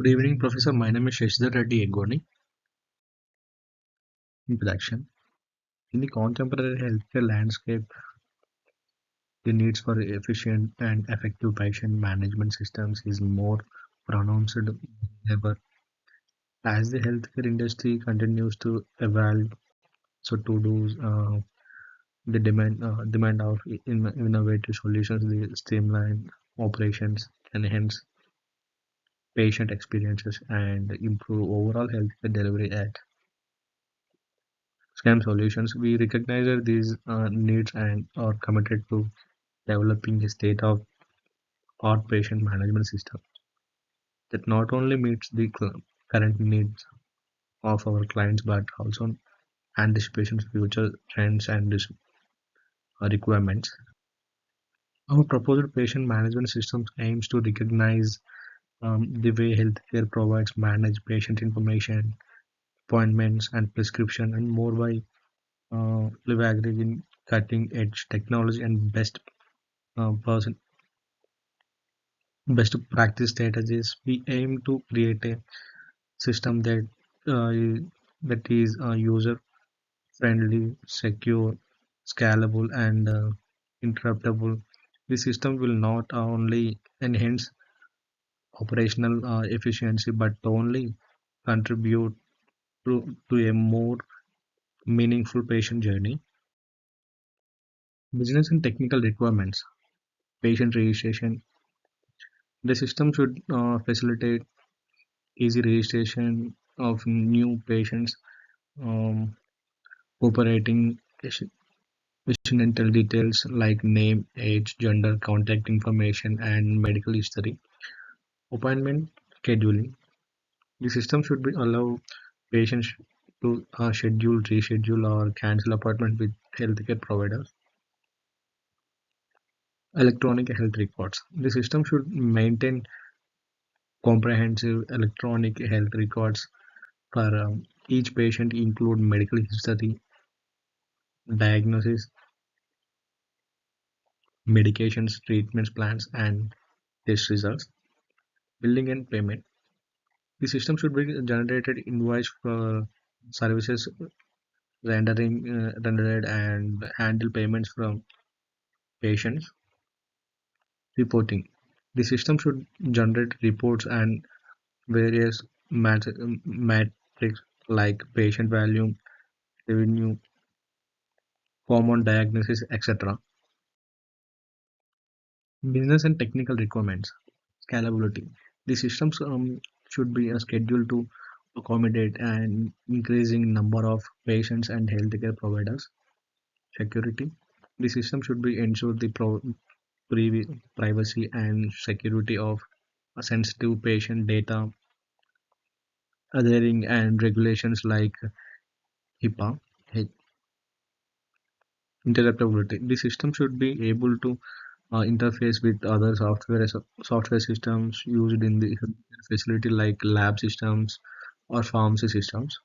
Good evening, Professor. My name is Shashidhar Reddy Egoni. Introduction. In the contemporary healthcare landscape, the needs for efficient and effective patient management systems is more pronounced than ever. As the healthcare industry continues to evolve, so to do the demand of innovative solutions, the streamline operations, enhance patient experiences, and improve overall healthcare delivery at SCAM Solutions. We recognize that these needs and are committed to developing a state-of-art patient management system that not only meets the current needs of our clients but also anticipates future trends and requirements. Our proposed patient management system aims to recognize the way healthcare provides manage patient information, appointments, and prescription, and more by leveraging cutting-edge technology and person best practice strategies. We aim to create a system uh, that is user friendly, secure, scalable, and interruptible. The system will not only enhance operational efficiency but only contribute to a more meaningful patient journey. Business and technical requirements. Patient registration. The system should facilitate easy registration of new patients, um, operating incidental details like name, age, gender, contact information, and medical history. Appointment scheduling. The system should be allow patients to schedule, reschedule, or cancel appointment with healthcare providers. Electronic health records. The system should maintain comprehensive electronic health records for each patient, include medical history, diagnosis, medications, treatments plans, and test results. Billing and payment. The system should be generated invoice for services rendered and handle payments from patients. Reporting. The system should generate reports and various metrics like patient value, revenue, common diagnosis, etc. Business and technical requirements. Scalability. The systems should be scheduled to accommodate an increasing number of patients and healthcare providers. Security. The system should be ensure the privacy and security of sensitive patient data, adhering and regulations like HIPAA. Interoperability. The system should be able to interface with other software systems used in the facility like lab systems or pharmacy systems.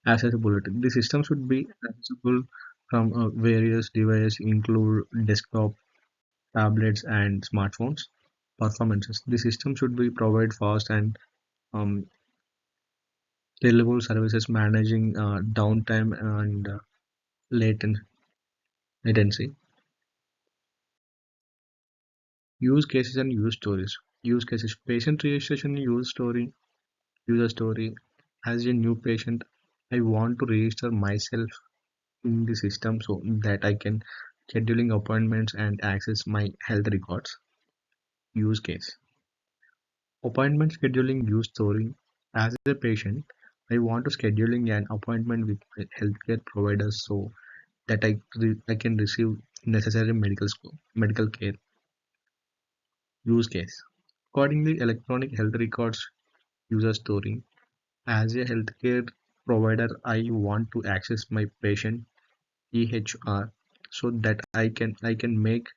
Accessibility. The system should be accessible from various devices, include desktop, tablets, and smartphones. Performances. The system should be provide fast and um, reliable services, managing downtime and laten- latency. Use cases and use stories. Use cases. Patient registration user story. As a new patient, I want to register myself in the system so that I can scheduling appointments and access my health records. Use case. Appointment scheduling use story. As a patient, I want to scheduling an appointment with a healthcare providers so that I can receive necessary medical care. Use case. Accordingly, electronic health records user story. As a healthcare provider, I want to access my patient EHR so that I can make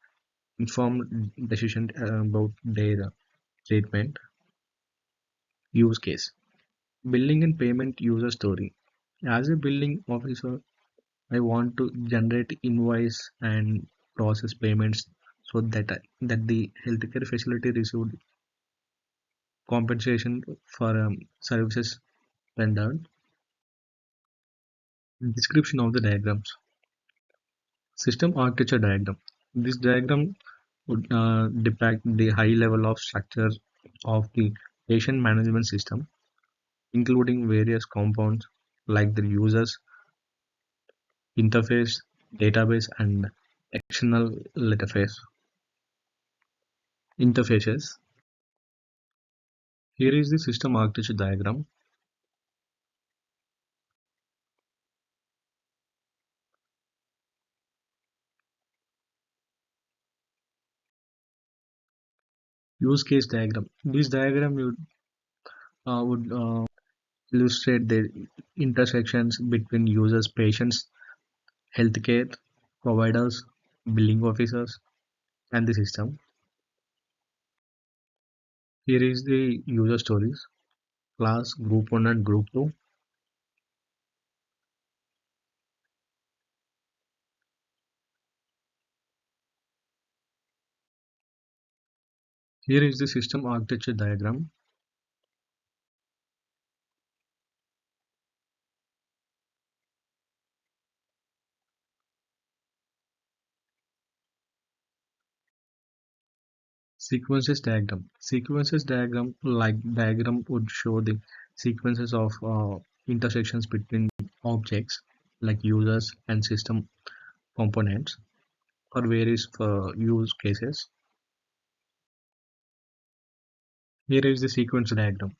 informed decision about their treatment. Use case. Billing and payment user story. As a billing officer, I want to generate invoice and process payments so that the healthcare facility received compensation for services rendered. Description of the diagrams. System architecture diagram. This diagram would depict the high level of structure of the patient management system, including various compounds like the users, interface, database, and external interfaces. Here is the system architecture diagram. Use case diagram. This diagram would illustrate the intersections between users, patients, healthcare providers, billing officers, and the system. Here is the user stories, class, group 1 and group 2. Here is the system architecture diagram. Sequences diagram. Sequences diagram, like diagram, would show the sequences of intersections between objects like users and system components for various use cases. Here is the sequence diagram.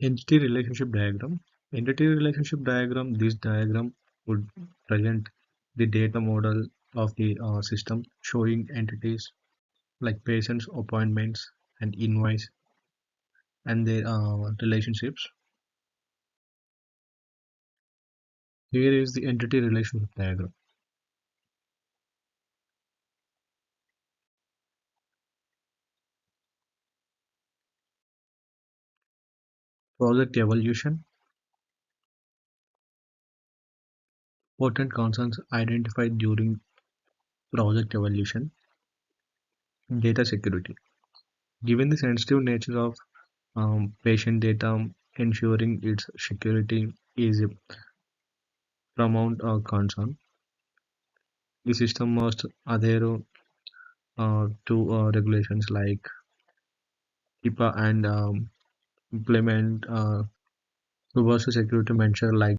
Entity relationship diagram. Entity relationship diagram. This diagram would present the data model of the system showing entities like patients, appointments, and invoice and their relationships. Here is the entity relationship diagram. Project evolution. Important concerns identified during project evolution. Data security. Given the sensitive nature of patient data, ensuring its security is a paramount concern. The system must adhere to regulations like HIPAA and implement robust security measures like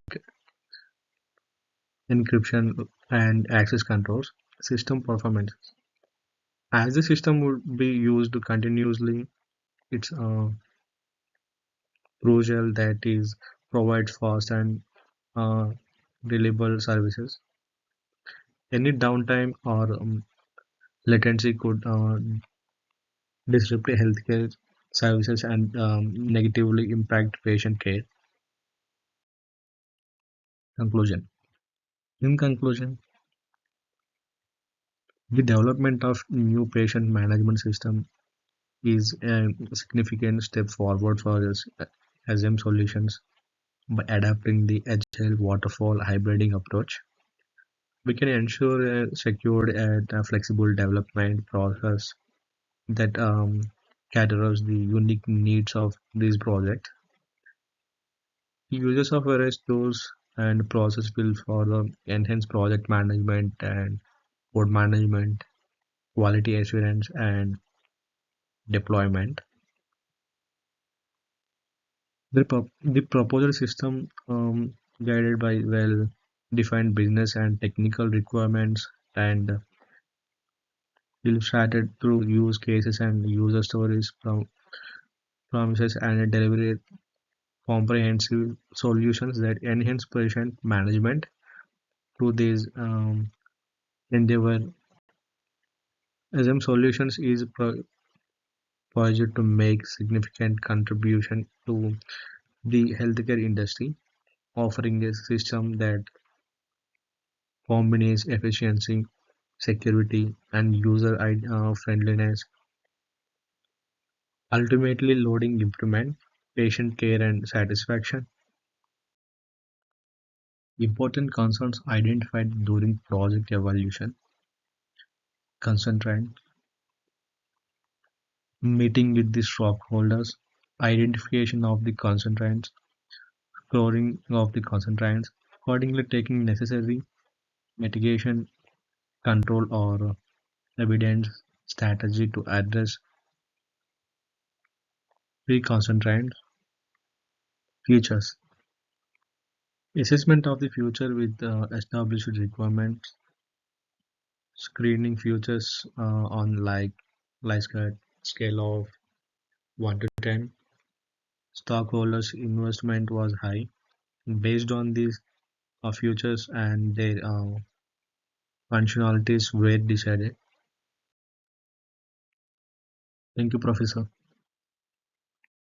encryption and access controls. System performance. As the system would be used continuously, it's crucial that is provides fast and uh, reliable services. Any downtime or latency could disrupt healthcare services and negatively impact patient care. Conclusion. In conclusion, the development of new patient management system is a significant step forward for us SM solutions. By adapting the agile waterfall hybriding approach, we can ensure a secured and flexible development process that caters the unique needs of this project. Users of various tools and process will further enhance project management and code management, quality assurance, and deployment. The proposal system, guided by well-defined business and technical requirements and illustrated through use cases and user stories, promises and deliver comprehensive solutions that enhance patient management. Through these endeavor, SM Solutions is poised to make significant contribution to the healthcare industry, offering a system that combines efficiency, security, and user friendliness, ultimately loading improvement patient care and satisfaction. Important concerns identified during project evaluation, concentrant, meeting with the stockholders, identification of the concentrants, scoring of the concentrants, accordingly taking necessary mitigation, control or evidence strategy to address pre-concentrant futures. Assessment of the future with established requirements, screening futures on Likert scale of 1 to 10. Stockholders' investment was high. Based on these futures and their functionalities were decided. Thank you, Professor.